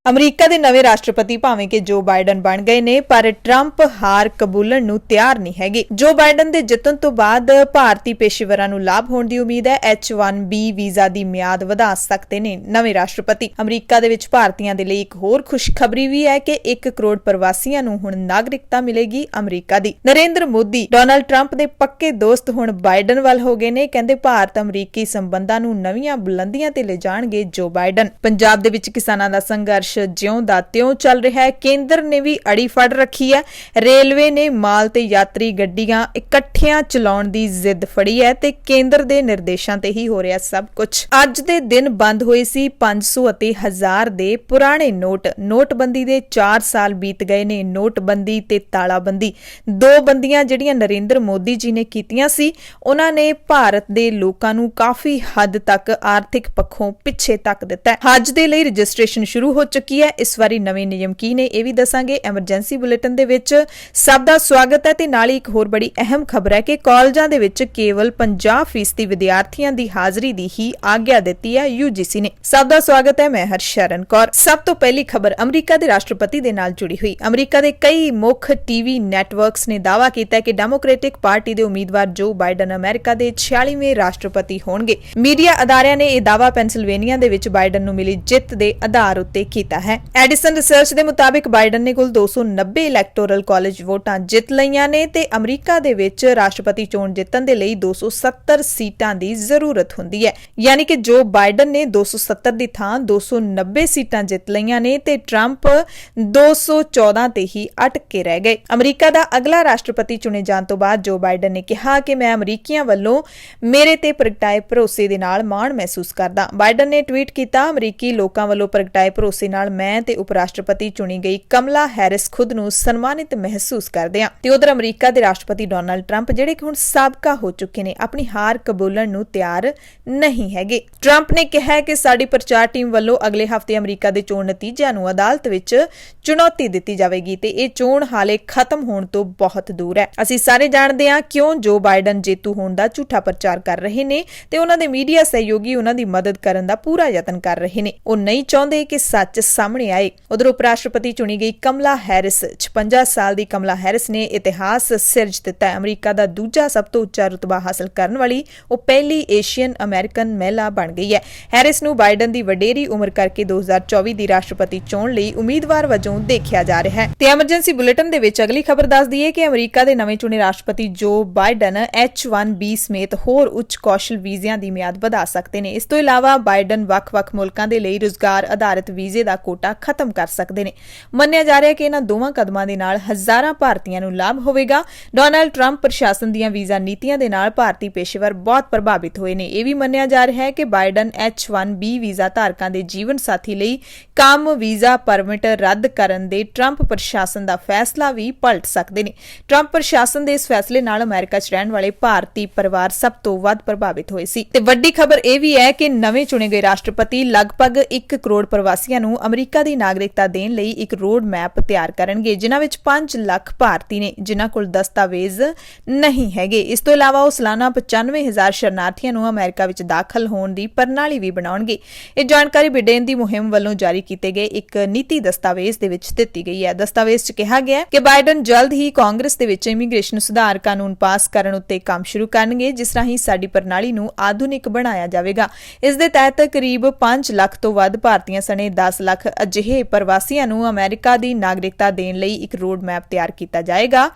America ਦੇ ਨਵੇਂ ਰਾਸ਼ਟਰਪਤੀ ਭਾਵੇਂ ਕਿ ਜੋ ਬਾਈਡਨ ਬਣ ਗਏ ਨੇ, ਪਰ ਟਰੰਪ ਹਾਰ ਕਬੂਲਣ ਨੂੰ ਤਿਆਰ ਨਹੀਂ ਹੈਗੇ। ਜੋ ਬਾਈਡਨ ਦੇ ਜਿੱਤਣ ਤੋਂ ਬਾਅਦ ਭਾਰਤੀ ਪੇਸ਼ੇਵਰਾਂ ਨੂੰ ਲਾਭ ਹੋਣ ਦੀ ਉਮੀਦ ਹੈ। H-1B ਵੀਜ਼ਾ ਦੀ ਮਿਆਦ ਵਧਾ ਸਕਦੇ ਨੇ ਨਵੇਂ ਰਾਸ਼ਟਰਪਤੀ। ਅਮਰੀਕਾ ਦੇ ਵਿੱਚ ਭਾਰਤੀਆਂ ਦੇ ਲਈ ਇੱਕ ਹੋਰ ਖੁਸ਼ਖਬਰੀ ਵੀ ਹੈ ਕਿ 1 ਕਰੋੜ ਪ੍ਰਵਾਸੀਆਂ ਨੂੰ ਹੁਣ ਨਾਗਰਿਕਤਾ ਮਿਲੇਗੀ ਅਮਰੀਕਾ ਦੀ। ਨਰਿੰਦਰ ਮੋਦੀ ਡੋਨਾਲਡ ਟਰੰਪ ਦੇ ਪੱਕੇ ਦੋਸਤ ਹੁਣ ਬਾਈਡਨ ਵੱਲ ਹੋ ਗਏ ਨੇ। ਕਹਿੰਦੇ ਭਾਰਤ ਅਮਰੀਕੀ ਸੰਬੰਧਾਂ ਨੂੰ ਨਵੀਆਂ ਬੁਲੰਦੀਆਂ ਤੇ ਲੈ ਜਾਣਗੇ ਜੋ ਬਾਈਡਨ। ਪੰਜਾਬ ਦੇ ਵਿੱਚ ਕਿਸਾਨਾਂ ਦਾ ਸੰਘਰਸ਼ ਜਿਉਂ ਦਾ ਤਿਉਂ ਚੱਲ ਰਿਹਾ ਹੈ। ਕੇਂਦਰ ਨੇ ਵੀ ਅੜੀ ਫੜ ਰੱਖੀ ਹੈ। ਰੇਲਵੇ ਨੇ ਮਾਲ ਤੇ ਯਾਤਰੀ ਗੱਡੀਆਂ ਇਕੱਠੀਆਂ ਚਲਾਉਣ ਦੀ ਜ਼ਿੱਦ ਫੜੀ ਹੈ ਤੇ ਕੇਂਦਰ ਦੇ ਨਿਰਦੇਸ਼ਾਂ ਤੇ ਹੀ ਹੋ ਰਿਹਾ ਸਭ ਕੁਝ। ਅੱਜ ਦੇ ਦਿਨ ਬੰਦ ਹੋਏ ਸੀ 500 ਅਤੇ 1000 ਦੇ ਪੁਰਾਣੇ ਨੋਟ। ਨੋਟਬੰਦੀ ਦੇ 4 ਸਾਲ ਬੀਤ ਗਏ ਨੇ। ਨੋਟਬੰਦੀ ਤੇ ਤਾਲਾਬੰਦੀ ਦੋ ਬੰਦੀਆਂ ਜਿਹੜੀਆਂ ਨਰਿੰਦਰ ਮੋਦੀ ਜੀ ਨੇ ਕੀਤੀਆਂ ਸੀ, ਉਹਨਾਂ ਨੇ ਭਾਰਤ ਦੇ ਲੋਕਾਂ ਨੂੰ ਕਾਫੀ ਹੱਦ ਤੱਕ ਆਰਥਿਕ ਪੱਖੋਂ ਪਿੱਛੇ ਧੱਕ ਦਿੱਤਾ ਹੈ। ਹੱਜ ਦੇ ਲਈ ਰਜਿਸਟ੍ਰੇਸ਼ਨ ਸ਼ੁਰੂ ਹੋ ਚੁੱਕੀ ਹੈ। ਇਸ ਵਾਰੀ ਨਵੇਂ ਨਿਯਮ ਕੀ ਨੇ ਇਹ ਵੀ ਦੱਸਾਂਗੇ ਐਮਰਜੈਂਸੀ ਬੁਲੇਟਿਨ ਦੇ ਵਿੱਚ। ਸਭ ਦਾ ਸਵਾਗਤ ਹੈ ਤੇ ਨਾਲ ਹੀ ਇੱਕ ਹੋਰ ਬੜੀ ਅਹਿਮ ਖਬਰ ਹੈ ਕਿ ਕਾਲਜਾਂ ਦੇ ਵਿੱਚ ਕੇਵਲ 50% ਵਿਦਿਆਰਥੀਆਂ ਦੀ ਹਾਜ਼ਰੀ ਦੀ ਹੀ ਆਗਿਆ ਦਿੱਤੀ ਹੈ UGC ਨੇ। ਸਭ ਦਾ ਸਵਾਗਤ ਹੈ, ਮੈਂ ਹਰਸ਼ਰਨ ਕੌਰ। ਸਭ ਤੋਂ ਪਹਿਲੀ ਖਬਰ ਅਮਰੀਕਾ ਦੇ ਰਾਸ਼ਟਰਪਤੀ ਦੇ ਨਾਲ ਜੁੜੀ ਹੋਈ। ਅਮਰੀਕਾ ਦੇ ਕਈ ਮੁੱਖ ਟੀਵੀ ਨੈਟਵਰਕਸ ਨੇ ਦਾਅਵਾ ਕੀਤਾ ਹੈ ਕਿ ਡੈਮੋਕ੍ਰੈਟਿਕ ਪਾਰਟੀ ਦੇ ਉਮੀਦਵਾਰ ਜੋ ਬਾਈਡਨ ਅਮਰੀਕਾ ਦੇ 46ਵੇਂ ਰਾਸ਼ਟਰਪਤੀ ਹੋਣਗੇ। ਮੀਡੀਆ ਅਦਾਰਿਆਂ ਨੇ ਇਹ ਦਾਅਵਾ ਪੈਨਸਿਲਵੇਨੀਆ ਦੇ ਵਿੱਚ ਬਾਈਡਨ ਨੂੰ ਮਿਲੀ ਜਿੱਤ ਦੇ ਆਧਾਰ ਉੱਤੇ ਕੀਤਾ ਹੈ। ਐਡੀਸਨ ਰਿਸਰਚ ਦੇ ਮੁਤਾਬਿਕ ਬਾਈਡਨ ਨੇ ਕੁੱਲ 290 ਇਲੈਕਟੋਰਲ ਕਾਲਜ ਵੋਟਾਂ ਜਿੱਤ ਲਈਆਂ ਨੇ ਤੇ ਅਮਰੀਕਾ ਦੇ ਵਿੱਚ ਰਾਸ਼ਟਰਪਤੀ ਚੋਣ ਜਿੱਤਣ ਦੇ ਲਈ 270 ਸੀਟਾਂ ਦੀ ਜ਼ਰੂਰਤ ਹੁੰਦੀ ਹੈ। ਯਾਨੀ ਕਿ ਜੋ ਬਾਈਡਨ ਨੇ 270 ਦੀ ਥਾਂ 290 ਸੀਟਾਂ ਜਿੱਤ ਲਈਆਂ ਨੇ ਤੇ ਟਰੰਪ 214 ਤੇ ਹੀ ਅਟਕ ਕੇ ਰਹਿ ਗਏ। ਅਮਰੀਕਾ ਦਾ ਅਗਲਾ ਰਾਸ਼ਟਰਪਤੀ ਚੁਣੇ ਜਾਣ ਤੋਂ ਬਾਅਦ ਜੋ ਬਾਈਡਨ ਨੇ ਕਿਹਾ ਕਿ ਮੈਂ ਅਮਰੀਕੀਆਂ ਵੱਲੋਂ ਮੇਰੇ ਤੇ ਪ੍ਰਗਟਾਏ ਭਰੋਸੇ ਦੇ ਨਾਲ ਮਾਣ ਮਹਿਸੂਸ ਕਰਦਾ। ਬਾਈਡਨ ਨੇ ਟਵੀਟ ਕੀਤਾ, ਅਮਰੀਕੀ ਲੋਕਾਂ ਵੱਲੋਂ ਪ੍ਰਗਟਾਏ ਭਰੋਸੇ ਨਾਲ ਮੈਂ ਤੇ ਉਪ ਰਾਸ਼ਟਰਪਤੀ ਚੁਣੀ ਗਈ ਕਮਲਾ ਹੈਰਿਸ ਖੁਦ ਨੂੰ ਸਨਮਾਨਿਤ ਮਹਿਸੂਸ ਕਰਦੇ ਹਾਂ। ਤੇ ਉਧਰ ਅਮਰੀਕਾ ਦੇ ਰਾਸ਼ਟਰਪਤੀ ਡੋਨਾਲਡ ਟਰੰਪ ਜਿਹੜੇ ਕਿ ਹੁਣ ਸਾਬਕਾ ਹੋ ਚੁੱਕੇ ਨੇ, ਆਪਣੀ ਹਾਰ ਕਬੂਲਣ ਨੂੰ ਤਿਆਰ ਨਹੀਂ ਹੈਗੇ। ਟਰੰਪ ਨੇ ਕਿਹਾ ਕਿ ਸਾਡੀ ਪ੍ਰਚਾਰ ਟੀਮ ਵੱਲੋਂ ਅਗਲੇ ਹਫ਼ਤੇ ਅਮਰੀਕਾ ਦੇ ਚੋਣ ਨਤੀਜਿਆਂ ਨੂੰ ਅਦਾਲਤ ਵਿੱਚ ਚੁਣੌਤੀ ਦਿੱਤੀ ਜਾਵੇਗੀ ਤੇ ਇਹ ਚੋਣ ਹਾਲੇ ਖਤਮ ਹੋਣ ਤੋਂ ਬਹੁਤ ਦੂਰ ਹੈ। ਅਸੀਂ ਸਾਰੇ ਜਾਣਦੇ ਹਾਂ ਕਿਉਂ ਜੋ ਬਾਈਡਨ ਜੇਤੂ ਹੋਣ ਦਾ ਝੂਠਾ ਪ੍ਰਚਾਰ ਕਰ ਰਹੇ ਨੇ ਤੇ ਉਹਨਾਂ ਦੇ ਮੀਡੀਆ ਸਹਿਯੋਗੀ ਉਹਨਾਂ ਦੀ ਮਦਦ ਕਰਨ ਦਾ ਪੂਰਾ ਯਤਨ ਕਰ ਰਹੇ ਨੇ। ਉਹ ਨਹੀਂ ਚਾਹੁੰਦੇ ਕਿ ਸੱਚ ਸਾਹਮਣੇ ਆਏ। ਉਧਰ ਉਪ ਰਾਸ਼ਟਰਪਤੀ ਚੁਣੀ ਗਈ ਕਮਲਾ ਹੈਰਿਸ 56 ਸਾਲ ਦੀ ਕਮਲਾ ਹੈਰਿਸ ਨੇ ਇਤਿਹਾਸ ਸਿਰਜ ਦਿੱਤਾ ਹੈ। ਅਮਰੀਕਾ ਦਾ ਦੂਜਾ ਸਭ ਤੋਂ ਉੱਚਾ ਰੁਤਬਾ ਹਾਸਲ ਕਰਨ ਵਾਲੀ ਉਹ ਪਹਿਲੀ ਏਸ਼ੀਅਨ ਅਮਰੀਕਨ ਮਹਿਲਾ ਬਣ ਗਈ ਹੈ। ਹੈਰਿਸ ਨੂੰ ਬਾਈਡਨ ਦੀ ਵਡੇਰੀ ਉਮਰ ਕਰਕੇ 2024 ਦੀ ਰਾਸ਼ਟਰਪਤੀ ਚੋਣ ਲਈ ਉਮੀਦਵਾਰ ਵਜੋਂ ਦੇਖਿਆ ਜਾ ਰਿਹਾ ਹੈ। ਤੇ ਐਮਰਜੈਂਸੀ ਬੁਲੇਟਿਨ ਦੇ ਵਿੱਚ ਅਗਲੀ ਖਬਰ ਦੱਸਦੀ ਹੈ ਕਿ ਅਮਰੀਕਾ ਦੇ ਨਵੇਂ ਚੁਣੇ ਰਾਸ਼ਟਰਪਤੀ ਜੋ ਬਾਈਡਨ H-1B ਸਮੇਤ ਹੋਰ ਉੱਚ ਕੌਸ਼ਲ ਵੀਜ਼ਿਆਂ ਦੀ ਮਿਆਦ ਵਧਾ ਸਕਦੇ ਨੇ। ਇਸ ਤੋਂ ਇਲਾਵਾ ਬਾਈਡਨ ਵੱਖ-ਵੱਖ ਮੁਲਕਾਂ ਦੇ ਲਈ ਰੁਜ਼ਗਾਰ ਆਧਾਰਿਤ ਵੀਜ਼ੇ ਦਾ ਕੋਟਾ ਖਤਮ ਕਰ ਸਕਦੇ ਨੇ। ਮੰਨਿਆ ਜਾ ਰਿਹਾ ਹੈ ਕਿ ਇਹਨਾਂ ਦੋਵਾਂ ਕਦਮਾਂ ਦੇ ਨਾਲ ਹਜ਼ਾਰਾਂ ਭਾਰਤੀਆਂ ਨੂੰ ਲਾਭ ਹੋਵੇਗਾ। ਡੋਨਾਲਡ ਟਰੰਪ ਪ੍ਰਸ਼ਾਸਨ ਦੀਆਂ ਵੀਜ਼ਾ ਨੀਤੀਆਂ ਦੇ ਨਾਲ ਭਾਰਤੀ ਪੇਸ਼ੇਵਰ ਬਹੁਤ ਪ੍ਰਭਾਵਿਤ ਹੋਏ ਨੇ। ਇਹ ਵੀ ਮੰਨਿਆ ਜਾ ਰਿਹਾ ਹੈ ਕਿ ਬਾਈਡਨ H-1B ਵੀਜ਼ਾ ਧਾਰਕਾਂ ਦੇ ਜੀਵਨ ਸਾਥੀ ਲਈ ਕੰਮ ਵੀਜ਼ਾ ਪਰਮਿਟ ਰੱਦ ਕਰਨ ਦੇ ਟਰੰਪ ਪ੍ਰਸ਼ਾਸਨ ਦਾ ਫੈਸਲਾ ਵੀ ਪਲਟ ਸਕਦੇ ਨੇ। ਟਰੰਪ ਪ੍ਰਸ਼ਾਸਨ ਦੇ ਇਸ ਫੈਸਲੇ ਨਾਲ ਅਮਰੀਕਾ 'ਚ ਰਹਿਣ ਵਾਲੇ ਭਾਰਤੀ ਪਰਿਵਾਰ ਸਭ ਤੋਂ ਵੱਧ ਪ੍ਰਭਾਵਿਤ ਹੋਏ ਸੀ। ਤੇ ਵੱਡੀ ਖਬਰ ਇਹ ਵੀ ਹੈ ਕਿ ਨਵੇਂ ਚੁਣੇ ਗਏ ਰਾਸ਼ਟਰਪਤੀ ਲਗਭਗ 1 ਕਰੋੜ ਪ੍ਰਵਾਸੀਆਂ ਨੂੰ ਅਮਰੀਕਾ ਦੀ ਨਾਗਰਿਕਤਾ ਦੇਣ ਲਈ ਇੱਕ ਰੋਡ ਮੈਪ ਤਿਆਰ ਕਰਨਗੇ, ਜਿਨ੍ਹਾਂ ਵਿੱਚ 5 ਲੱਖ ਭਾਰਤੀ ਨੇ ਜਿਨ੍ਹਾਂ ਕੋਲ ਦਸਤਾਵੇਜ਼ ਨਹੀਂ ਹੈਗੇ। ਇਸ ਤੋਂ ਇਲਾਵਾ ਉਹ ਸਾਲਾਨਾ 95,000 ਸ਼ਰਨਾਰਥੀਆਂ ਨੂੰ ਅਮਰੀਕਾ ਵਿੱਚ ਦਾਖਲ ਹੋਣ ਦੀ ਪ੍ਰਣਾਲੀ ਵੀ ਬਣਾਉਣਗੇ। ਇਹ ਜਾਣਕਾਰੀ ਬਿਡੇਨ ਦੀ ਮੁਹਿੰਮ ਵੱਲੋਂ ਜਾਰੀ ਕੀਤੇ ਗਏ ਇੱਕ ਨੀਤੀ ਦਸਤਾਵੇਜ਼ ਦੇ ਵਿੱਚ ਦਿੱਤੀ ਗਈ ਹੈ। ਦਸਤਾਵੇਜ਼ 'ਚ ਕਿਹਾ ਗਿਆ ਕਿ ਬਾਈਡਨ ਜਲਦ ਹੀ ਕਾਂਗਰਸ ਦੇ ਵਿੱਚ ਇਮੀਗ੍ਰੇਸ਼ਨ ਸੁਧਾਰ ਕਾਨੂੰਨ ਪਾਸ ਕਰਨ ਉੱਤੇ ਕੰਮ ਸ਼ੁਰੂ ਕਰਨਗੇ, ਜਿਸ ਰਾਹੀਂ ਸਾਡੀ ਪ੍ਰਣਾਲੀ ਨੂੰ ਆਧੁਨਿਕ ਬਣਾਇਆ ਜਾਵੇਗਾ। ਇਸ ਦੇ ਤਹਿਤ ਕਰੀਬ 5 ਲੱਖ ਤੋਂ ਵੱਧ ਭਾਰਤੀਆਂ ਸਣੇ 10 ਲੱਖ ਅਜਿਹੇ ਪ੍ਰਵਾਸੀਆਂ ਨੂੰ ਅਮਰੀਕਾ ਦੀ ਨਾਗਰਿਕਤਾ ਦੇਣ ਲਈ ਇੱਕ ਰੋਡ ਮੈਪ ਤਿਆਰ ਕੀਤਾ ਜਾਏਗਾ,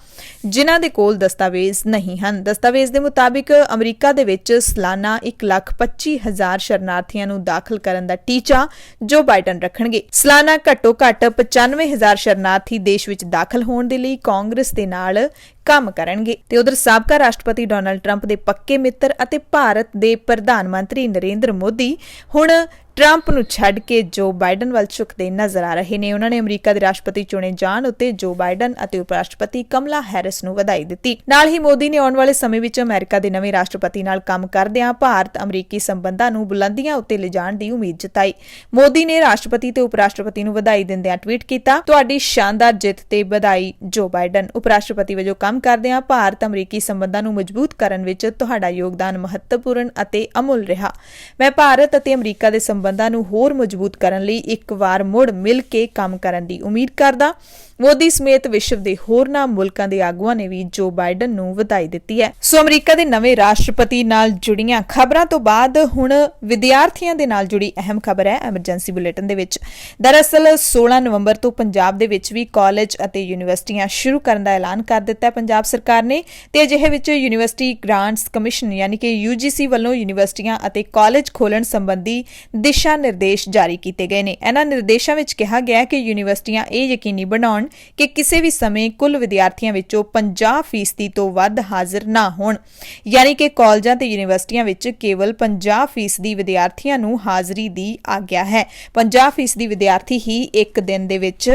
ਜਿਨ੍ਹਾਂ ਦੇ ਕੋਲ ਦਸਤਾਵੇਜ਼ ਨਹੀਂ ਹਨ। ਦਸਤਾਵੇਜ਼ ਦੇ ਮੁਤਾਬਿਕ ਅਮਰੀਕਾ ਦੇ ਵਿੱਚ ਸਾਲਾਨਾ 1,25,000 ਸ਼ਰਨਾਰਥੀਆਂ ਨੂੰ ਦਾਖਲ ਕਰਨ ਦਾ ਟੀਚਾ ਜੋ ਬਾਈਡਨ ਰੱਖਣਗੇ। ਸਾਲਾਨਾ ਘੱਟੋ ਘੱਟ 95,000 ਸ਼ਰਨਾਰਥੀ ਦੇਸ਼ ਵਿੱਚ ਦਾਖਲ ਹੋਣ ਦੇ ਲਈ ਕਾਂਗਰਸ ਦੇ ਨਾਲ ਕੰਮ ਕਰਨਗੇ। ਤੇ ਉਧਰ ਸਾਬਕਾ ਰਾਸ਼ਟਰਪਤੀ ਡੋਨਾਲਡ ਟਰੰਪ ਦੇ ਪੱਕੇ ਮਿੱਤਰ ਅਤੇ ਭਾਰਤ ਦੇ ਪ੍ਰਧਾਨ ਮੰਤਰੀ ਨਰਿੰਦਰ ਮੋਦੀ ਹੁਣ ਟਰੰਪ ਨੂੰ ਛੱਡ ਕੇ ਜੋ ਬਾਈਡਨ ਵੱਲ ਝੁਕਦੇ ਨਜ਼ਰ ਆ ਰਹੇ ਨੇ। ਉਹਨਾਂ ਨੇ ਅਮਰੀਕਾ ਦੇ ਰਾਸ਼ਟਰਪਤੀ ਚੁਣੇ ਜਾਣ ਉੱਤੇ ਜੋ ਬਾਈਡਨ ਅਤੇ ਉਪ ਰਾਸ਼ਟਰਪਤੀ ਕਮਲਾ ਹੈਰਿਸ ਨੂੰ ਵਧਾਈ ਦਿੱਤੀ। ਨਾਲ ਹੀ ਮੋਦੀ ਨੇ ਆਉਣ ਵਾਲੇ ਸਮੇਂ ਵਿੱਚ ਅਮਰੀਕਾ ਦੇ ਨਵੇਂ ਰਾਸ਼ਟਰਪਤੀ ਨਾਲ ਕੰਮ ਕਰਦਿਆਂ ਭਾਰਤ ਅਮਰੀਕੀ ਸੰਬੰਧਾਂ ਨੂੰ ਬੁਲੰਦੀਆਂ ਉੱਤੇ ਲਿਜਾਣ ਦੀ ਉਮੀਦ ਜਤਾਈ। ਮੋਦੀ ਨੇ ਰਾਸ਼ਟਰਪਤੀ ਤੇ ਉਪ ਰਾਸ਼ਟਰਪਤੀ ਨੂੰ ਵਧਾਈ ਦਿੰਦਿਆਂ ਟਵੀਟ ਕੀਤਾ, ਤੁਹਾਡੀ ਸ਼ਾਨਦਾਰ ਜਿੱਤ ਤੇ ਵਧਾਈ ਜੋ ਬਾਈਡਨ। ਉਪ ਰਾਸ਼ਟਰਪਤੀ ਵਜੋਂ ਕੰਮ ਕਰਦਿਆਂ ਭਾਰਤ ਅਮਰੀਕੀ ਸੰਬੰਧਾਂ ਨੂੰ ਮਜ਼ਬੂਤ ਕਰਨ ਵਿੱਚ ਤੁਹਾਡਾ ਯੋਗਦਾਨ ਮਹੱਤਵਪੂਰਨ ਅਤੇ ਅਮੁੱਲ ਰਿਹਾ। ਮੈਂ ਭਾਰਤ ਅਤੇ ਅਮਰੀਕਾ ਦੇ ਸੰਬੰਧ ਸੰਬੰਧਾਂ ਨੂੰ ਹੋਰ ਮਜ਼ਬੂਤ ਕਰਨ ਲਈ ਇੱਕ ਵਾਰ ਮੁੜ ਮਿਲ ਕੇ ਕੰਮ ਕਰਨ ਦੀ ਉਮੀਦ ਕਰਦਾ। ਮੋਦੀ ਸਮੇਤ ਵਿਸ਼ਵ ਦੇ ਹੋਰਨਾਂ ਮੁਲਕਾਂ ਦੇ ਆਗੂਆਂ ਨੇ ਵੀ ਜੋ ਬਾਈਡਨ ਨੂੰ ਵਧਾਈ ਦਿੱਤੀ ਹੈ। ਸੋ ਅਮਰੀਕਾ ਦੇ ਨਵੇਂ ਰਾਸ਼ਟਰਪਤੀ ਨਾਲ ਜੁੜੀਆਂ ਖਬਰਾਂ ਤੋਂ ਬਾਅਦ ਹੁਣ ਵਿਦਿਆਰਥੀਆਂ ਦੇ ਨਾਲ ਜੁੜੀ ਅਹਿਮ ਖਬਰ ਹੈ ਐਮਰਜੈਂਸੀ ਬੁਲੇਟਿਨ ਦੇ ਵਿੱਚ। ਦਰਅਸਲ 16 ਨਵੰਬਰ ਤੋਂ ਪੰਜਾਬ ਦੇ ਵਿੱਚ ਵੀ ਕਾਲਜ ਅਤੇ ਯੂਨੀਵਰਸਿਟੀਆਂ ਸ਼ੁਰੂ ਕਰਨ ਦਾ ਐਲਾਨ ਕਰ ਦਿੱਤਾ ਹੈ ਪੰਜਾਬ ਸਰਕਾਰ ਨੇ ਤੇ ਅਜਿਹੇ ਵਿੱਚ ਯੂਨੀਵਰਸਿਟੀ ਗ੍ਰਾਂਟਸ ਕਮਿਸ਼ਨ ਯਾਨੀ ਕਿ UGC ਵੱਲੋਂ ਯੂਨੀਵਰਸਿਟੀਆਂ ਅਤੇ ਕਾਲਜ ਖੋਲ੍ਹਣ ਸੰਬੰਧੀ ਦਿਸ਼ਾ ਨਿਰਦੇਸ਼ ਜਾਰੀ ਕੀਤੇ ਗਏ ਨੇ। ਇਹਨਾਂ ਨਿਰਦੇਸ਼ਾਂ ਵਿੱਚ ਕਿਹਾ ਗਿਆ ਕਿ ਯੂਨੀਵਰਸਿਟੀਆਂ ਇਹ ਯਕੀਨੀ ਬਣਾਉਣ ਕਿ ਕਿਸੇ ਵੀ ਸਮੇਂ ਕੁੱਲ ਵਿਦਿਆਰਥੀਆਂ ਵਿੱਚੋਂ 50% ਤੋਂ ਵੱਧ ਹਾਜ਼ਰ ਨਾ ਹੋਣ, ਯਾਨੀ ਕਿ ਕਾਲਜਾਂ ਤੇ ਯੂਨੀਵਰਸਿਟੀਆਂ ਵਿੱਚ ਕੇਵਲ 50% ਵਿਦਿਆਰਥੀਆਂ ਨੂੰ ਹਾਜ਼ਰੀ ਦੀ ਆਗਿਆ ਹੈ। 50% ਵਿਦਿਆਰਥੀ ਹੀ ਇੱਕ ਦਿਨ ਦੇ ਵਿੱਚ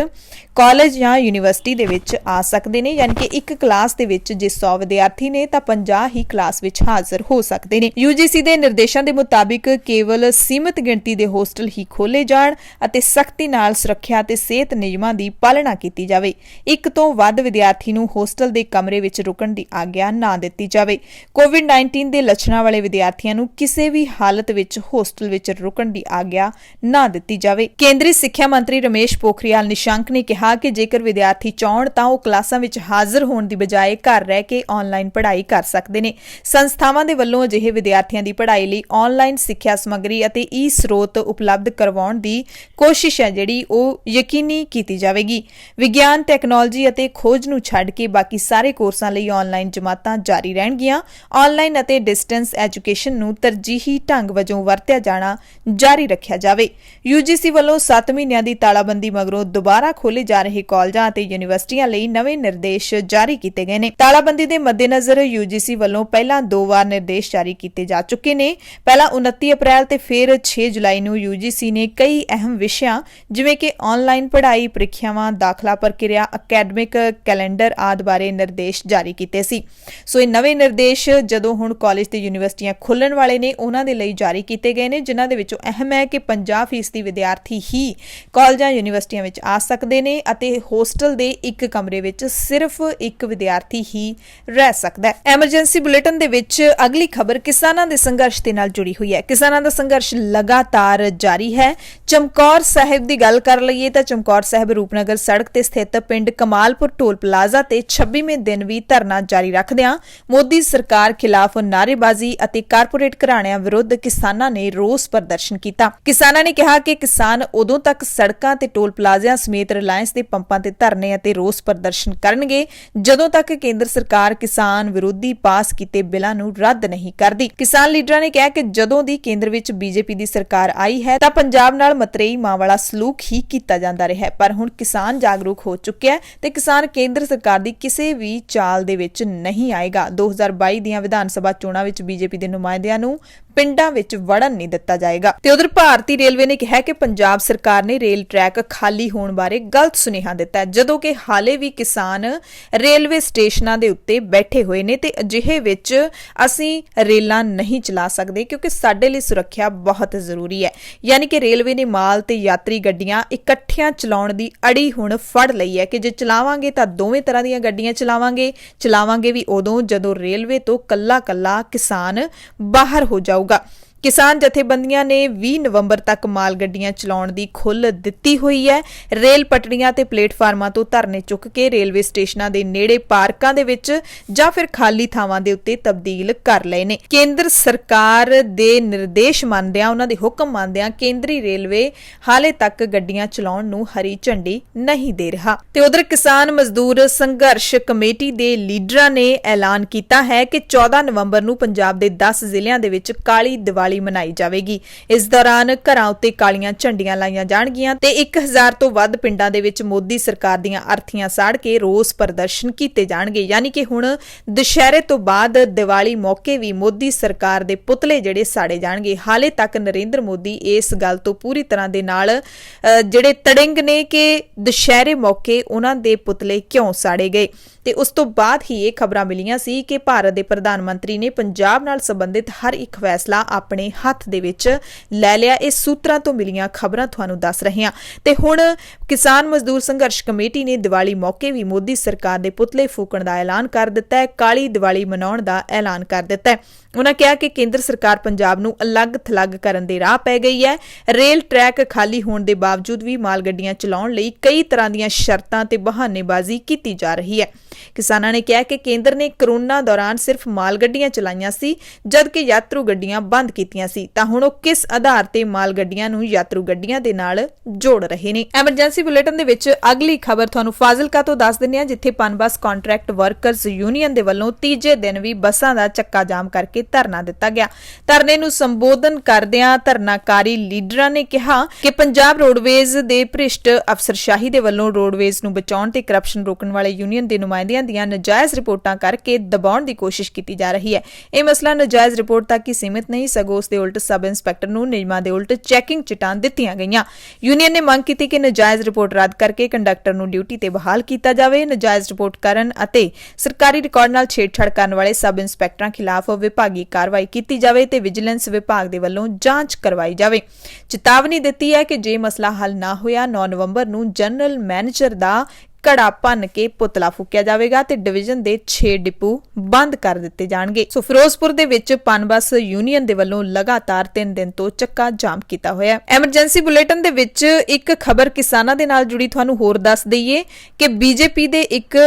ਕਾਲਜ ਜਾਂ ਯੂਨੀਵਰਸਿਟੀ ਦੇ ਵਿੱਚ ਆ ਸਕਦੇ ਨੇ, ਯਾਨੀ ਕਿ ਇੱਕ ਕਲਾਸ ਦੇ ਵਿੱਚ ਜੇ 100 ਵਿਦਿਆਰਥੀ ਨੇ ਤਾਂ 50 ਹੀ ਕਲਾਸ ਵਿੱਚ ਹਾਜ਼ਰ ਹੋ ਸਕਦੇ ਨੇ। UGC ਦੇ ਨਿਰਦੇਸ਼ਾਂ ਦੇ ਮੁਤਾਬਿਕ ਕੇਵਲ ਸੀਮਿਤ ਗਿਣਤੀ ਦੇ ਹੋਸਟਲ ਹੀ ਖੋਲੇ ਜਾਣ ਅਤੇ ਸਖਤੀ ਨਾਲ ਸੁਰੱਖਿਆ ਤੇ ਸਿਹਤ ਨਿਯਮਾਂ ਦੀ ਪਾਲਣਾ ਕੀਤੀ ਜਾਵੇ। ਇੱਕ ਤੋਂ ਵੱਧ ਵਿਦਿਆਰਥੀ ਨੂੰ ਹੋਸਟਲ ਦੇ ਕਮਰੇ ਵਿੱਚ ਰੁਕਣ ਦੀ ਆਗਿਆ ਨਾ ਦਿੱਤੀ ਜਾਵੇ। COVID-19 ਦੇ ਲੱਛਣਾਂ ਵਾਲੇ ਵਿਦਿਆਰਥੀਆਂ ਨੂੰ ਕਿਸੇ ਵੀ ਹਾਲਤ ਵਿੱਚ ਹੋਸਟਲ ਵਿੱਚ ਰੁਕਣ ਦੀ ਆਗਿਆ ਨਾ ਦਿੱਤੀ ਜਾਵੇ। ਕੇਂਦਰੀ ਸਿੱਖਿਆ ਮੰਤਰੀ ਰਮੇਸ਼ ਪੋਖਰਿਆਲ ਨਿਸ਼ੰਕ ਨੇ ਕਿਹਾ ਕਿ ਜੇਕਰ ਵਿਦਿਆਰਥੀ ਚਾਹੁਣ ਤਾਂ ਉਹ ਕਲਾਸਾਂ ਵਿੱਚ ਹਾਜ਼ਰ ਹੋਣ ਦੀ ਬਜਾਏ ਘਰ ਰਹਿ ਕੇ ਆਨਲਾਈਨ ਪੜ੍ਹਾਈ ਕਰ ਸਕਦੇ ਨੇ। ਸੰਸਥਾਵਾਂ ਦੇ ਵੱਲੋਂ ਅਜਿਹੇ ਵਿਦਿਆਰਥੀਆਂ ਦੀ ਪੜ੍ਹਾਈ ਲਈ ਆਨਲਾਈਨ ਸਿੱਖਿਆ ਸਮੱਗਰੀ ਅਤੇ ਸਰੋਤ ਉਪਲਬਧ ਕਰਵਾਉਣ ਦੀ ਕੋਸ਼ਿਸ਼ ਹੈ ਜਿਹੜੀ ਉਹ ਯਕੀਨੀ ਕੀਤੀ ਜਾਵੇਗੀ। ਵਿਗਿਆਨ, ਟੈਕਨੋਲੋਜੀ ਅਤੇ ਖੋਜ ਨੂੰ ਛੱਡ ਕੇ ਬਾਕੀ ਸਾਰੇ ਕੋਰਸਾਂ ਲਈ ਆਨਲਾਈਨ ਜਮਾਤਾਂ ਜਾਰੀ ਰਹਿਣਗੀਆਂ। ਆਨਲਾਈਨ ਅਤੇ ਡਿਸਟੈਂਸ ਐਜੂਕੇਸ਼ਨ ਨੂੰ ਤਰਜੀਹੀ ਢੰਗ ਵਜੋਂ ਵਰਤਿਆ ਜਾਣਾ ਜਾਰੀ ਰੱਖਿਆ ਜਾਵੇ। UGC ਵੱਲੋਂ 7 ਮਹੀਨਿਆਂ ਦੀ ਤਾਲਾਬੰਦੀ ਮਗਰੋਂ ਦੁਬਾਰਾ ਖੋਲ੍ਹੇ ਜਾ ਰਹੇ ਕਾਲਜਾਂ ਅਤੇ ਯੂਨੀਵਰਸਿਟੀਆਂ ਲਈ ਨਵੇਂ ਨਿਰਦੇਸ਼ ਜਾਰੀ ਕੀਤੇ ਗਏ ਨੇ। ਤਾਲਾਬੰਦੀ ਦੇ ਮੱਦੇਨਜ਼ਰ UGC ਵੱਲੋਂ ਪਹਿਲਾਂ 2 ਵਾਰ ਨਿਰਦੇਸ਼ ਜਾਰੀ ਕੀਤੇ ਜਾ ਚੁੱਕੇ ਨੇ। ਪਹਿਲਾਂ 29 ਅਪ੍ਰੈਲ ਤੇ ਫਿਰ 6 ਜੁਲਾਈ ਨੂੰ UGC ਨੇ ਕਈ ਅਹਿਮ ਵਿਸ਼ਿਆਂ ਜਿਵੇਂ ਕਿ ਆਨਲਾਈਨ ਪੜ੍ਹਾਈ, ਪ੍ਰੀਖਿਆਵਾਂ, ਦਾਖਲਾ ਪ੍ਰਕਿਰਿਆ, ਅਕੈਡਮਿਕ ਕੈਲੰਡਰ ਆਦਿ ਬਾਰੇ ਨਿਰਦੇਸ਼ ਜਾਰੀ ਕੀਤੇ ਸੀ। ਸੋ ਇਹ ਨਵੇਂ ਨਿਰਦੇਸ਼ ਜਦੋਂ ਹੁਣ ਕਾਲਜ ਤੇ ਯੂਨੀਵਰਸਿਟੀਆਂ ਖੁੱਲ੍ਹਣ ਵਾਲੇ ਨੇ ਉਹਨਾਂ ਦੇ ਲਈ ਜਾਰੀ ਕੀਤੇ ਗਏ ਨੇ, ਜਿਨ੍ਹਾਂ ਦੇ ਵਿੱਚੋਂ ਅਹਿਮ ਹੈ ਕਿ 50% ਵਿਦਿਆਰਥੀ ਹੀ ਕਾਲਜਾਂ ਯੂਨੀਵਰਸਿਟੀਆਂ ਵਿੱਚ ਆ ਸਕਦੇ ਨੇ ਅਤੇ ਹੋਸਟਲ ਦੇ ਇੱਕ ਕਮਰੇ ਵਿੱਚ ਸਿਰਫ ਇੱਕ ਵਿਦਿਆਰਥੀ ਹੀ ਰਹਿ ਸਕਦਾ ਹੈ। ਐਮਰਜੈਂਸੀ ਬੁਲੇਟਿਨ ਦੇ ਵਿੱਚ ਅਗਲੀ ਖਬਰ ਕਿਸਾਨਾਂ ਦੇ ਸੰਘਰਸ਼ ਦੇ ਨਾਲ ਜੁੜੀ ਹੋਈ ਹੈ। ਕਿਸਾਨਾਂ ਦਾ ਸੰਘਰਸ਼ ਲਗਾਤਾਰ ਜਾਰੀ ਹੈ। ਚਮਕੌਰ ਸਾਹਿਬ ਦੀ ਗੱਲ ਕਰ ਲਈਏ ਤਾਂ ਚਮਕੌਰ ਸਾਹਿਬ ਰੂਪਨਗਰ ਸੜਕ ਤੇ ਸਥਿਤ ਪਿੰਡ ਕਮਾਲਪੁਰ ਟੋਲ ਪਲਾਜ਼ਾ ਤੇ 26ਵੇਂ ਦਿਨ ਵੀ ਧਰਨਾ ਜਾਰੀ ਰੱਖਦਿਆਂ ਮੋਦੀ ਸਰਕਾਰ ਖਿਲਾਫ ਨਾਅਰੇਬਾਜ਼ੀ ਅਤੇ ਕਾਰਪੋਰੇਟ ਘਰਾਣਿਆਂ ਵਿਰੁੱਧ ਕਿਸਾਨਾਂ ਨੇ ਰੋਸ ਪ੍ਰਦਰਸ਼ਨ ਕੀਤਾ। ਕਿਸਾਨਾਂ ਨੇ ਕਿਹਾ ਕਿ ਕਿਸਾਨ ਉਦੋਂ ਤੱਕ ਸੜਕਾਂ ਤੇ ਟੋਲ ਪਲਾਜ਼ਿਆਂ ਸਮੇਤ ਰਿਲਾਇੰਸ ਦੇ ਪੰਪਾਂ ਤੇ ਧਰਨੇ ਅਤੇ ਰੋਸ ਪ੍ਰਦਰਸ਼ਨ ਕਰਨਗੇ ਜਦੋਂ ਤੱਕ ਕੇਂਦਰ ਸਰਕਾਰ ਕਿਸਾਨ ਵਿਰੋਧੀ ਪਾਸ ਕੀਤੇ ਬਿੱਲਾਂ ਨੂੰ ਰੱਦ ਨਹੀਂ ਕਰਦੀ। ਕਿਸਾਨ ਲੀਡਰਾਂ ਨੇ ਕਿਹਾ ਕਿ ਜਦੋਂ ਦੀ ਕੇਂਦਰ ਵਿੱਚ BJP ਦੀ ਸਰਕਾਰ ਆਈ ਹੈ ਤਾਂ ਪੰਜਾਬ ਨਾਲ ਮਤਰੇਈ ਮਾਂ ਵਾਲਾ ਸਲੂਕ ਹੀ ਕੀਤਾ ਜਾਂਦਾ ਰਿਹਾ ਹੈ, ਪਰ ਹੁਣ ਕਿਸਾਨ ਜਾਗਰੂਕ ਹੋ ਚੁੱਕਿਆ ਤੇ ਕਿਸਾਨ ਕੇਂਦਰ ਸਰਕਾਰ ਦੀ ਕਿਸੇ ਵੀ ਚਾਲ ਦੇ ਵਿੱਚ ਨਹੀਂ ਆਏਗਾ। 2022 ਦੀਆਂ ਵਿਧਾਨ ਸਭਾ ਚੋਣਾਂ ਵਿੱਚ BJP ਦੇ ਨੁਮਾਇੰਦਿਆਂ ਨੂੰ ਪਿੰਡਾਂ ਵਿੱਚ ਵੜਨ ਨਹੀਂ ਦਿੱਤਾ ਜਾਏਗਾ। ਤੇ ਉਧਰ ਭਾਰਤੀ ਰੇਲਵੇ ਨੇ ਕਿਹਾ ਕਿ ਪੰਜਾਬ ਸਰਕਾਰ ਨੇ ਰੇਲ ਟਰੈਕ ਖਾਲੀ ਹੋਣ ਬਾਰੇ ਗਲਤ ਸੁਨੇਹਾ ਦਿੱਤਾ ਹੈ, ਜਦੋਂ ਕਿ ਹਾਲੇ ਵੀ ਕਿਸਾਨ ਰੇਲਵੇ ਸਟੇਸ਼ਨਾਂ ਦੇ ਉੱਤੇ ਬੈਠੇ ਹੋਏ ਨੇ ਤੇ ਅਜਿਹੇ ਵਿੱਚ ਅਸੀਂ ਰੇਲਾਂ ਨਹੀਂ ਚਲਾ ਸਕਦੇ ਕਿਉਂਕਿ ਸਾਡੇ ਲਈ ਸੁਰੱਖਿਆ ਬਹੁਤ ਜ਼ਰੂਰੀ ਹੈ। ਯਾਨੀ ਕਿ ਰੇਲਵੇ ਨੇ ਮਾਲ ਤੇ ਯਾਤਰੀ ਗੱਡੀਆਂ ਇਕੱਠੀਆਂ ਚਲਾਉਣ ਦੀ ਅੜੀ ਹੁਣ ਫੜ ਲਈ ਹੈ ਕਿ ਜੇ ਚਲਾਵਾਂਗੇ ਤਾਂ ਦੋਵੇਂ ਤਰ੍ਹਾਂ ਦੀਆਂ ਗੱਡੀਆਂ ਚਲਾਵਾਂਗੇ ਵੀ ਉਦੋਂ ਜਦੋਂ ਰੇਲਵੇ ਤੋਂ ਕੱਲਾ ਕਿਸਾਨ ਬਾਹਰ ਹੋ ਜਾਊਗਾ। ਕਿਸਾਨ ਜਥੇਬੰਦੀਆਂ ਨੇ 20 ਨਵੰਬਰ ਤੱਕ ਮਾਲ ਗੱਡੀਆਂ ਚਲਾਉਣ ਦੀ ਖੁੱਲ੍ਹ ਦਿੱਤੀ ਹੋਈ ਹੈ। ਰੇਲ ਪਟੜੀਆਂ ਤੇ ਪਲੇਟਫਾਰਮਾਂ ਤੋਂ ਧਰਨੇ ਚੁੱਕ ਕੇ ਰੇਲਵੇ ਸਟੇਸ਼ਨਾਂ ਦੇ ਨੇੜੇ ਪਾਰਕਾਂ ਦੇ ਵਿੱਚ ਜਾਂ ਫਿਰ ਖਾਲੀ ਥਾਵਾਂ ਦੇ ਉੱਤੇ ਤਬਦੀਲ ਕਰ ਲਏ ਨੇ। ਕੇਂਦਰ ਸਰਕਾਰ ਦੇ ਨਿਰਦੇਸ਼ ਮੰਨਦਿਆਂ, ਉਹਨਾਂ ਦੇ ਹੁਕਮ ਮੰਨਦਿਆਂ ਕੇਂਦਰੀ ਰੇਲਵੇ ਹਾਲੇ ਤੱਕ ਗੱਡੀਆਂ ਚਲਾਉਣ ਨੂੰ ਹਰੀ ਝੰਡੀ ਨਹੀਂ ਦੇ ਰਿਹਾ। ਤੇ ਉਧਰ ਕਿਸਾਨ ਮਜ਼ਦੂਰ ਸੰਘਰਸ਼ ਕਮੇਟੀ ਦੇ ਲੀਡਰਾਂ ਨੇ ਐਲਾਨ ਕੀਤਾ ਹੈ ਕਿ 14 ਨਵੰਬਰ ਨੂੰ ਪੰਜਾਬ ਦੇ 10 ਜ਼ਿਲ੍ਹਿਆਂ ਦੇ ਵਿੱਚ ਕਾਲੀ ਦੀਵਾਲੀ ਮਨਾਈ ਜਾਵੇਗੀ। ਇਸ ਦੌਰਾਨ ਘਰਾਂ ਉੱਤੇ ਕਾਲੀਆਂ ਝੰਡੀਆਂ ਲਾਈਆਂ ਜਾਣਗੀਆਂ ਤੇ 1000 ਤੋਂ ਵੱਧ ਪਿੰਡਾਂ ਦੇ ਵਿੱਚ ਮੋਦੀ ਸਰਕਾਰ ਦੀਆਂ ਅਰਥੀਆਂ ਸਾੜ ਕੇ ਰੋਸ ਪ੍ਰਦਰਸ਼ਨ ਕੀਤੇ ਜਾਣਗੇ। ਯਾਨੀ ਕਿ ਹੁਣ ਦੁਸ਼ਹਿਰੇ ਤੋਂ ਬਾਅਦ ਦੀਵਾਲੀ ਮੌਕੇ ਵੀ ਮੋਦੀ ਸਰਕਾਰ ਦੇ ਪੁਤਲੇ ਜਿਹੜੇ ਸਾੜੇ ਜਾਣਗੇ। ਹਾਲੇ ਤੱਕ ਨਰਿੰਦਰ ਮੋਦੀ ਇਸ ਗੱਲ ਤੋਂ ਪੂਰੀ ਤਰ੍ਹਾਂ ਦੇ ਨਾਲ ਜਿਹੜੇ ਤੜਿੰਗ ਨੇ ਕਿ ਦੁਸ਼ਹਿਰੇ ਮੌਕੇ ਉਹਨਾਂ ਦੇ ਪੁਤਲੇ ਕਿਉਂ ਸਾੜੇ ਗਏ। ਤੇ ਉਸ ਤੋਂ ਬਾਅਦ ਹੀ ਇਹ ਖਬਰਾਂ ਮਿਲੀਆਂ ਸੀ ਕਿ ਭਾਰਤ ਦੇ ਪ੍ਰਧਾਨ ਮੰਤਰੀ ਨੇ ਪੰਜਾਬ ਨਾਲ ਸੰਬੰਧਿਤ ਹਰ ਇੱਕ ਫੈਸਲਾ ਆਪਣੇ ਹੱਥ ਦੇ ਵਿੱਚ ਲੈ ਲਿਆ। ਇਸ ਸੂਤਰਾਂ ਤੋਂ ਮਿਲੀਆਂ ਖਬਰਾਂ ਤੁਹਾਨੂੰ ਦੱਸ ਰਹੇ ਹਾਂ। ਤੇ ਹੁਣ ਕਿਸਾਨ ਮਜ਼ਦੂਰ ਸੰਘਰਸ਼ ਕਮੇਟੀ ਨੇ ਦੀਵਾਲੀ ਮੌਕੇ ਵੀ ਮੋਦੀ ਸਰਕਾਰ ਦੇ ਪੁਤਲੇ ਫੂਕਣ ਦਾ ਐਲਾਨ ਕਰ ਦਿੱਤਾ ਹੈ, ਕਾਲੀ ਦੀਵਾਲੀ ਮਨਾਉਣ ਦਾ ਐਲਾਨ ਕਰ ਦਿੱਤਾ ਹੈ। उन्होंने कहा कि केंद्र सरकार पंजाब नूं अलग-थलग करन दे राह पै गई है। रेल ट्रैक खाली होने के बावजूद भी माल गड्डियां चलाउण लई कई तरह दीयां शर्तां ते बहानेबाजी की जा रही है। किसानां ने कहा कि केंद्र ने कोरोना दौरान सिर्फ माल गड्डियां चलाईयां सी, जबकि यात्रु गड्डियां बंद कीतियां सी, तां हुण ओह किस आधार ते माल गड्डियां नूं यात्रु गड्डियां दे नाल जोड़ रहे ने। एमरजेंसी बुलेटिन दे विच अगली खबर तुहानूं फाजिलका तो दस दिंदे हां, जिथे पनबस कॉन्ट्रैक्ट वर्करस यूनीयन दे वल्लों तीजे दिन भी बसां दा चक्का जाम करके धरना दिता गया। धरने नूं संबोधन करदिआं धरनाकारी लीडरां ने कहा कि पंजाब रोडवेज दे भ्रिष्ट अफसरशाही दे वल्लों रोडवेज नूं बचाउण ते करप्शन रोकण वाले यूनीयन दे नुमाइंदियां दीआं नजायज़ रिपोर्टां करके दबाउण दी कोशिश कीती जा रही है। यह मसला नजायज़ रिपोर्ट तक ही सीमित नहीं, सगों उस दे उल्ट सब इंस्पैक्टर नूं नियमां दे उल्ट चैकिंग चिटां दित्तियां गईआं। यूनीयन ने मंग कीती कि नजायज़ रिपोर्ट रद्द करके कंडक्टर नूं ड्यूटी ते बहाल कीता जावे। नजायज़ रिपोर्ट करन अते सरकारी रिकॉर्ड नाल छेड़छाड़ करन वाले सब इंस्पैक्टरां खिलाफ विभागी कार्रवाई की जावे ते विजिलेंस विभाग दे वल्लों जांच करवाई जावे। चेतावनी दित्ती है कि जे मसला हल ना होया 9 नवंबर नूं जनरल मैनेजर दा घड़ा भन्न के पुतला फूकिया जाएगा ते डिवीजन दे 6 डिपू बंद कर दिते जाणगे। सो फिरोजपुर दे विच पनबस यूनीयन दे वल्लों लगातार 3 दिन तो चक्का जाम कीता होया। एमरजेंसी बुलेटिन दे विच एक खबर किसानां दे नाल जुड़ी तुहानूं होर दस दईए कि बीजेपी दे एक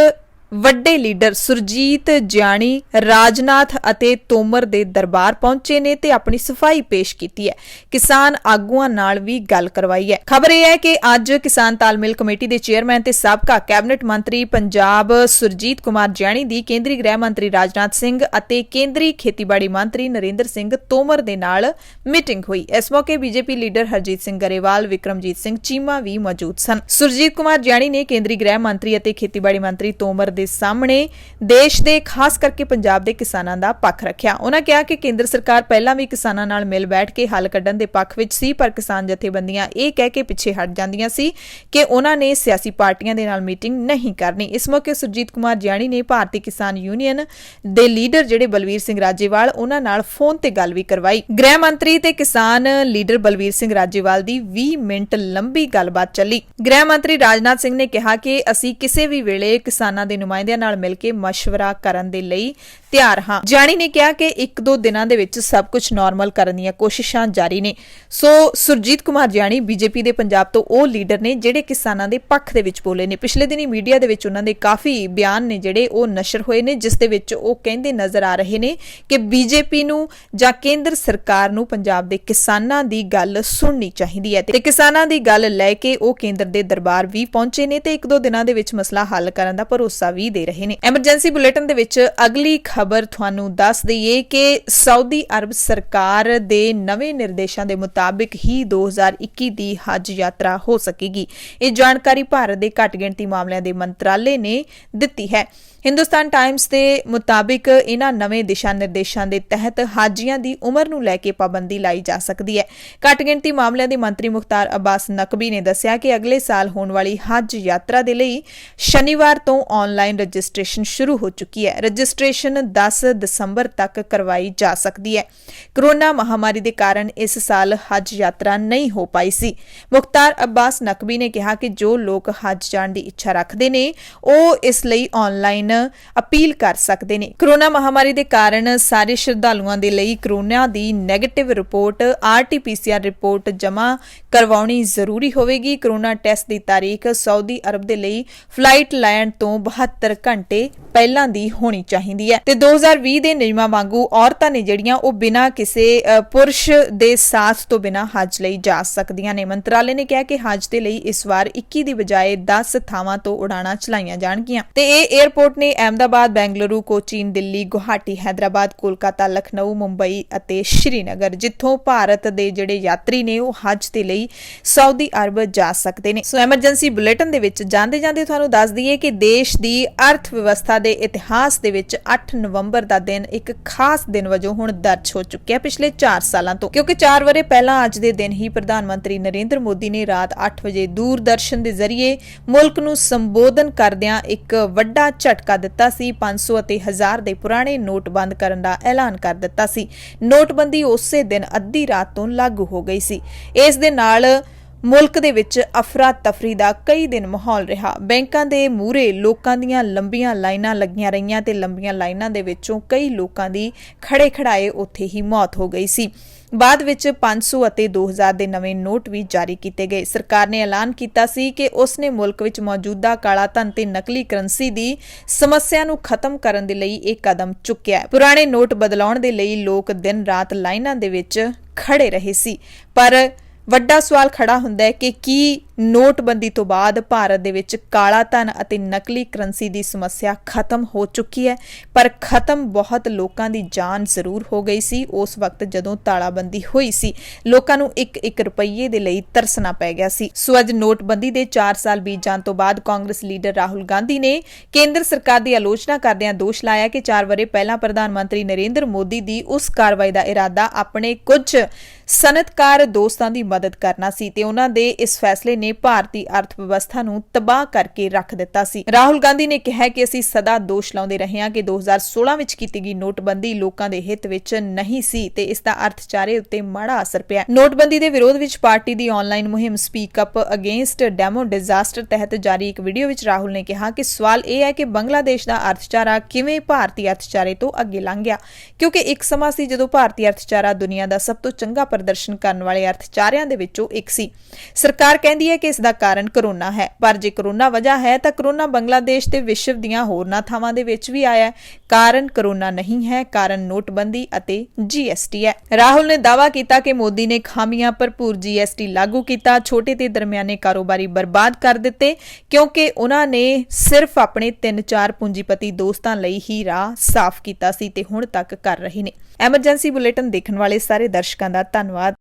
ਵੱਡੇ ਲੀਡਰ ਸੁਰਜੀਤ ਜਿਆਣੀ ਰਾਜਨਾਥ ਅਤੇ ਤੋਮਰ ਦੇ ਦਰਬਾਰ ਪਹੁੰਚੇ ਨੇ ਤੇ ਆਪਣੀ ਸਫਾਈ ਪੇਸ਼ ਕੀਤੀ ਹੈ। ਕਿਸਾਨ ਆਗੂਆਂ ਨਾਲ ਵੀ ਗੱਲ ਕਰਵਾਈ ਹੈ। ਖਬਰ ਇਹ ਹੈ ਕਿ ਅੱਜ ਕਿਸਾਨ ਤਾਲਮੇਲ ਕਮੇਟੀ ਦੇ ਚੇਅਰਮੈਨ ਤੇ ਸਾਬਕਾ ਕੈਬਨਿਟ ਮੰਤਰੀ ਪੰਜਾਬ ਸੁਰਜੀਤ ਕੁਮਾਰ ਜਿਆਣੀ ਦੀ ਕੇਂਦਰੀ ਗ੍ਰਹਿ ਮੰਤਰੀ ਰਾਜਨਾਥ ਸਿੰਘ ਅਤੇ ਕੇਂਦਰੀ ਖੇਤੀਬਾੜੀ ਮੰਤਰੀ ਨਰਿੰਦਰ ਸਿੰਘ ਤੋਮਰ ਦੇ ਨਾਲ ਮੀਟਿੰਗ ਹੋਈ। ਇਸ ਮੌਕੇ ਬੀਜੇਪੀ ਲੀਡਰ ਹਰਜੀਤ ਸਿੰਘ ਗਰੇਵਾਲ, ਵਿਕਰਮਜੀਤ ਸਿੰਘ ਚੀਮਾ ਵੀ ਮੌਜੂਦ ਸਨ। ਸੁਰਜੀਤ ਕੁਮਾਰ ਜਿਆਣੀ ਨੇ ਕੇਂਦਰੀ ਗ੍ਰਹਿ ਮੰਤਰੀ ਅਤੇ ਖੇਤੀਬਾੜੀ ਮੰਤਰੀ ਤੋਮਰ ਦੇ ਸਾਹਮਣੇ ਦੇਸ਼ ਦੇ ਖਾਸ ਕਰਕੇ ਪੰਜਾਬ ਦੇ ਕਿਸਾਨਾਂ ਦਾ ਪੱਖ ਰੱਖਿਆ। ਉਹਨਾਂ ਕਿਹਾ ਕਿ ਕੇਂਦਰ ਸਰਕਾਰ ਪਹਿਲਾਂ ਵੀ ਕਿਸਾਨਾਂ ਨਾਲ ਮਿਲ ਬੈਠ ਕੇ ਹੱਲ ਕੱਢਣ ਦੇ ਪੱਖ ਵਿੱਚ ਸੀ, ਪਰ ਕਿਸਾਨ ਜਥੇਬੰਦੀਆਂ ਇਹ ਕਹਿ ਕੇ ਪਿੱਛੇ ਹਟ ਜਾਂਦੀਆਂ ਸੀ ਕਿ ਉਹਨਾਂ ਨੇ ਸਿਆਸੀ ਪਾਰਟੀਆਂ ਦੇ ਨਾਲ ਮੀਟਿੰਗ ਨਹੀਂ ਕਰਨੀ। ਇਸ ਮੌਕੇ ਸੁਰਜੀਤ ਕੁਮਾਰ ਜਿਆਣੀ ਨੇ ਭਾਰਤੀ ਕਿਸਾਨ ਯੂਨੀਅਨ ਦੇ ਲੀਡਰ ਜਿਹੜੇ ਬਲਵੀਰ ਸਿੰਘ ਰਾਜੇਵਾਲ ਉਹਨਾਂ ਨਾਲ ਫੋਨ ਤੇ ਗੱਲ ਵੀ ਕਰਵਾਈ। ਗ੍ਰਹਿ ਮੰਤਰੀ ਤੇ ਕਿਸਾਨ ਲੀਡਰ ਬਲਵੀਰ ਸਿੰਘ ਰਾਜੇਵਾਲ ਦੀ 20 ਮਿੰਟ ਲੰਬੀ ਗੱਲਬਾਤ ਚੱਲੀ। ਗ੍ਰਹਿ ਮੰਤਰੀ ਰਾਜਨਾਥ ਸਿੰਘ ਨੇ ਕਿਹਾ ਕਿ ਅਸੀਂ ਕਿਸੇ ਵੀ ਵੇਲੇ ਕਿਸਾਨਾਂ ਦੇ ਨੁਮਾਇੰਦਿਆਂ ਨਾਲ ਮਿਲ ਕੇ ਮਸ਼ਵਰਾ ਕਰਨ ਦੇ ਲਈ ਤਿਆਰ ਹਾਂ। ਜਾਣੀ ਨੇ ਕਿਹਾ ਕਿ 1-2 ਦਿਨਾਂ ਦੇ ਵਿੱਚ ਸਭ ਕੁਝ ਨਾਰਮਲ ਕਰਨ ਦੀਆਂ ਕੋਸ਼ਿਸ਼ਾਂ ਜਾਰੀ ਨੇ। ਸੋ ਸੁਰਜੀਤ ਕੁਮਾਰ ਜਾਣੀ ਬੀਜੇਪੀ ਦੇ ਪੰਜਾਬ ਤੋਂ ਉਹ ਲੀਡਰ ਨੇ ਜਿਹੜੇ ਕਿਸਾਨਾਂ ਦੇ ਪੱਖ ਦੇ ਵਿੱਚ ਬੋਲੇ ਨੇ। ਪਿਛਲੇ ਦਿਨੀ ਮੀਡੀਆ ਦੇ ਵਿੱਚ ਉਹਨਾਂ ਦੇ ਕਾਫੀ ਬਿਆਨ ਨੇ ਜਿਹੜੇ ਉਹ ਨਸ਼ਰ ਹੋਏ ਨੇ, ਜਿਸ ਦੇ ਵਿੱਚ ਉਹ ਕਹਿੰਦੇ ਨਜ਼ਰ ਆ ਰਹੇ ਨੇ ਕਿ ਬੀਜੇਪੀ ਨੂੰ ਜਾਂ ਕੇਂਦਰ ਸਰਕਾਰ ਨੂੰ ਪੰਜਾਬ ਦੇ ਕਿਸਾਨਾਂ ਦੀ ਗੱਲ ਸੁਣਨੀ ਚਾਹੀਦੀ ਹੈ ਤੇ ਕਿਸਾਨਾਂ ਦੀ ਗੱਲ ਲੈ ਕੇ ਉਹ ਕੇਂਦਰ ਦੇ ਦਰਬਾਰ ਵੀ ਪਹੁੰਚੇ ਨੇ ਤੇ 1-2 ਦਿਨਾਂ ਦੇ ਵਿੱਚ ਮਸਲਾ ਹੱਲ ਕਰਨ ਦਾ ਭਰੋਸਾ ਵੀ ਦੇ ਰਹੇ ਨੇ। ਐਮਰਜੈਂਸੀ ਬੁਲੇਟਿਨ ਦੇ ਵਿੱਚ ਅਗਲੀ ਖਬਰ ਤੁਹਾਨੂੰ ਦੱਸ ਦਈਏ ਕਿ ਸਾਊਦੀ ਅਰਬ ਸਰਕਾਰ ਦੇ ਨਵੇਂ ਨਿਰਦੇਸ਼ਾਂ ਦੇ ਮੁਤਾਬਿਕ ਹੀ 2021 ਦੀ ਹੱਜ ਯਾਤਰਾ ਹੋ ਸਕੇਗੀ। ਇਹ ਜਾਣਕਾਰੀ ਭਾਰਤ ਦੇ ਘੱਟ ਗਿਣਤੀ ਮਾਮਲਿਆਂ ਦੇ ਮੰਤਰਾਲੇ ਨੇ ਦਿੱਤੀ ਹੈ। हिंदुस्तान टाइम्स के मुताबिक इन्हां नवे दिशा निर्देशों के तहत हाजियां की उम्र नूं लैके पाबंदी लाई जा सकती है। घट गिणती मामलों के मंत्री मुख्तार अब्बास नकवी ने दस्सिया कि अगले साल होने वाली हज यात्रा के लिए शनिवार तो ऑनलाइन रजिस्ट्रेशन शुरू हो चुकी है। रजिस्ट्रेशन 10 दसंबर तक करवाई जा सकती है। कोरोना महामारी के कारण इस साल हज यात्रा नहीं हो पाई सी। मुख्तार अब्बास नकवी ने कहा कि जो लोग हज जाने की इच्छा रखते हैं वो इसलिए ऑनलाइन अपील कर सकते हैं। कोरोना महामारी के कारण सारे श्रद्धालुओं के लिए कोरोना की नैगेटिव रिपोर्ट RT-PCR रिपोर्ट जमा करवानी जरूरी होगी। कोरोना टेस्ट की तारीख सऊदी अरब के लिए फ्लाइट लैंड तो 72 घंटे पहला दी होनी चाहिए है। 2020 के नियमां वांगू औरतां ने जड़ियां वो बिना किसी पुरुष के साथ तो बिना हज लई जा सकदियां ने। मंत्रालय ने कहा कि हज के लिए इस बार 21 की बजाय 10 थावां तो उड़ाणा चलाईयां जाणगियां ते ये एयरपोर्ट ने अहमदाबाद, बेंगलुरु, कोचीन, दिल्ली, गुवाहाटी, हैदराबाद, कोलकाता, लखनऊ, मुंबई अते श्रीनगर जिथों भारत के जिहड़े यात्री ने वो हज के लिए सऊदी अरब जा सकते हैं। सो एमरजेंसी बुलेटिन दे विच जांदे जांदे तुहानूं दस दईए कि देश की अर्थ व्यवस्था के इतिहास दे विच 8 नवंबर का दिन एक खास दिन वजों हुण दर्ज हो चुकिया पिछले 4 सालों तो, क्योंकि 4 वरे पहला अज दे दिन ही प्रधानमंत्री नरेंद्र मोदी ने रात 8 बजे दूरदर्शन के जरिए मुल्क नूं संबोधन करदिआं एक वड्डा झटका दिता सी। 500 ਅਤੇ 1000 ਦੇ ਪੁਰਾਣੇ ਨੋਟ ਬੰਦ ਕਰਨ ਦਾ ਐਲਾਨ ਕਰ ਦਿੱਤਾ ਸੀ। ਨੋਟਬੰਦੀ ਉਸੇ ਦਿਨ ਅੱਧੀ ਰਾਤ ਤੋਂ ਲਾਗੂ ਹੋ ਗਈ ਸੀ। ਇਸ ਦੇ ਨਾਲ ਮੁਲਕ ਦੇ ਵਿੱਚ ਅਫਰਾ ਤਫਰੀ ਦਾ ਕਈ ਦਿਨ ਮਾਹੌਲ ਰਿਹਾ। ਬੈਂਕਾਂ ਦੇ ਮੂਹਰੇ ਲੋਕਾਂ ਦੀਆਂ ਲੰਬੀਆਂ ਲਾਈਨਾਂ ਲੱਗੀਆਂ ਰਹੀਆਂ ਤੇ ਲੰਬੀਆਂ ਲਾਈਨਾਂ ਦੇ ਵਿੱਚੋਂ ਕਈ ਲੋਕਾਂ ਦੀ ਖੜੇ ਖੜਾਏ ਉੱਥੇ ਹੀ ਮੌਤ ਹੋ ਗਈ ਸੀ। ਬਾਅਦ ਵਿੱਚ 500 ਅਤੇ 2000 ਦੇ ਨਵੇਂ ਨੋਟ ਵੀ ਜਾਰੀ ਕੀਤੇ ਗਏ। ਸਰਕਾਰ ਨੇ ਐਲਾਨ ਕੀਤਾ ਸੀ ਕਿ ਉਸ ਨੇ ਮੁਲਕ ਵਿੱਚ ਮੌਜੂਦਾ ਕਾਲਾ ਧਨ ਤੇ ਨਕਲੀ ਕਰੰਸੀ ਦੀ ਸਮੱਸਿਆ ਨੂੰ ਖਤਮ ਕਰਨ ਦੇ ਲਈ ਇਹ ਕਦਮ ਚੁੱਕਿਆ ਹੈ। ਪੁਰਾਣੇ ਨੋਟ ਬਦਲਾਉਣ ਦੇ ਲਈ ਲੋਕ ਦਿਨ ਰਾਤ ਲਾਈਨਾਂ ਦੇ ਵਿੱਚ ਖੜੇ ਰਹੇ ਸੀ, ਪਰ ਵੱਡਾ ਸਵਾਲ ਖੜਾ ਹੁੰਦਾ ਹੈ ਕਿ ਕੀ ਨੋਟਬੰਦੀ ਤੋਂ ਬਾਅਦ ਭਾਰਤ ਦੇ ਵਿੱਚ ਕਾਲਾ ਧਨ ਅਤੇ ਨਕਲੀ ਕਰੰਸੀ ਦੀ ਸਮੱਸਿਆ ਖਤਮ ਹੋ ਚੁੱਕੀ ਹੈ? ਪਰ ਖਤਮ ਬਹੁਤ ਲੋਕਾਂ ਦੀ ਜਾਨ ਜ਼ਰੂਰ ਹੋ ਗਈ ਸੀ। ਉਸ ਵਕਤ ਜਦੋਂ ਤਾਲਾਬੰਦੀ ਹੋਈ ਸੀ, ਲੋਕਾਂ ਨੂੰ ਇੱਕ ਰੁਪਈਏ ਦੇ ਲਈ ਤਰਸਣਾ ਪੈ ਗਿਆ ਸੀ। ਸੋ ਅੱਜ ਨੋਟਬੰਦੀ ਦੇ 4 ਸਾਲ ਬੀਤ ਜਾਣ ਤੋਂ ਬਾਅਦ ਕਾਂਗਰਸ ਲੀਡਰ ਰਾਹੁਲ ਗਾਂਧੀ ਨੇ ਕੇਂਦਰ ਸਰਕਾਰ ਦੀ ਆਲੋਚਨਾ ਕਰਦਿਆਂ ਦੋਸ਼ ਲਾਇਆ ਕਿ 4 ਵਰ੍ਹੇ ਪਹਿਲਾਂ ਪ੍ਰਧਾਨ ਮੰਤਰੀ ਨਰਿੰਦਰ ਮੋਦੀ ਦੀ ਉਸ ਕਾਰਵਾਈ ਦਾ ਇਰਾਦਾ ਆਪਣੇ ਕੁਝ ਸਨਅਤਕਾਰ ਦੋਸਤਾਂ ਦੀ ਮਦਦ ਕਰਨਾ ਸੀ ਤੇ ਉਹਨਾਂ ਦੇ ਇਸ ਫੈਸਲੇ ਨੇ ਭਾਰਤੀ ਅਰਥ ਵਿਵਸਥਾ ਨੂੰ ਤਬਾਹ ਕਰਕੇ ਰੱਖ ਦਿੱਤਾ ਸੀ। ਰਾਹੁਲ ਗਾਂਧੀ ਨੇ ਕਿਹਾ ਕਿ ਅਸੀਂ ਸਦਾ ਦੋਸ਼ ਲਾਉਂਦੇ ਰਹੇ ਹਾਂ ਕਿ 2016 ਵਿੱਚ ਕੀਤੀ ਗਈ ਨੋਟਬੰਦੀ ਲੋਕਾਂ ਦੇ ਹਿੱਤ ਵਿੱਚ ਨਹੀਂ ਸੀ ਤੇ ਇਸ ਦਾ ਅਰਥਚਾਰੇ ਉੱਤੇ ਮਾੜਾ ਅਸਰ ਪਿਆ। ਨੋਟਬੰਦੀ ਦੇ ਵਿਰੋਧ ਵਿੱਚ ਪਾਰਟੀ ਦੀ ਆਨਲਾਈਨ ਮੁਹਿੰਮ speak up against demo disaster ਤਹਿਤ ਜਾਰੀ ਇੱਕ ਵੀਡੀਓ ਵਿੱਚ ਰਾਹੁਲ ਨੇ ਕਿਹਾ ਕਿ ਸਵਾਲ ਇਹ ਹੈ ਕਿ ਬੰਗਲਾਦੇਸ਼ ਦਾ ਅਰਥਚਾਰਾ ਕਿਵੇਂ ਭਾਰਤੀ ਅਰਥਚਾਰੇ ਤੋਂ ਅੱਗੇ ਲੰਘ ਗਿਆ, ਕਿਉਂਕਿ ਇੱਕ ਸਮਾਂ ਸੀ ਜਦੋਂ ਭਾਰਤੀ ਅਰਥਚਾਰਾ ਦੁਨੀਆ ਦਾ ਸਭ ਤੋਂ ਚੰਗਾ ਪ੍ਰਦਰਸ਼ਨ ਕਰਨ ਵਾਲੇ ਅਰਥਚਾਰਿਆਂ ਦੇ ਵਿੱਚੋਂ ਇੱਕ ਸੀ। ਸਰਕਾਰ ਕਹਿੰਦੀ ਹੈ ਕਿ ਇਸ ਦਾ ਕਾਰਨ ਕਰੋਨਾ ਹੈ, ਪਰ ਜੇ ਕਰੋਨਾ ਵਜ੍ਹਾ ਹੈ ਤਾਂ ਕਰੋਨਾ ਬੰਗਲਾਦੇਸ਼ ਤੇ ਵਿਸ਼ਵ ਦੀਆਂ ਹੋਰਨਾਂ ਥਾਵਾਂ ਦੇ ਵਿੱਚ ਵੀ ਆਇਆ ਹੈ। ਕਾਰਨ ਕਰੋਨਾ ਨਹੀਂ ਹੈ, ਕਾਰਨ ਨੋਟਬੰਦੀ ਅਤੇ GST ਹੈ। ਰਾਹੁਲ ਨੇ ਦਾਅਵਾ ਕੀਤਾ ਕਿ ਮੋਦੀ ਨੇ ਖਾਮੀਆਂ ਭਰਪੂਰ GST ਲਾਗੂ ਕੀਤਾ, ਛੋਟੇ ਤੇ ਦਰਮਿਆਨੇ ਕਾਰੋਬਾਰੀ ਬਰਬਾਦ ਕਰ ਦਿੱਤੇ, ਕਿਉਂਕਿ ਉਹਨਾਂ ਨੇ ਸਿਰਫ ਆਪਣੇ 3-4 ਪੂੰਜੀਪਤੀ ਦੋਸਤਾਂ ਲਈ ਹੀ ਰਾਹ ਸਾਫ਼ ਕੀਤਾ ਸੀ ਤੇ ਹੁਣ ਤੱਕ ਕਰ ਰਹੇ ਨੇ। ਐਮਰਜੈਂਸੀ ਬੁਲੇਟਿਨ ਦੇਖਣ ਵਾਲੇ ਸਾਰੇ ਦਰਸ਼ਕਾਂ ਦਾ ਧੰਨਵਾਦ।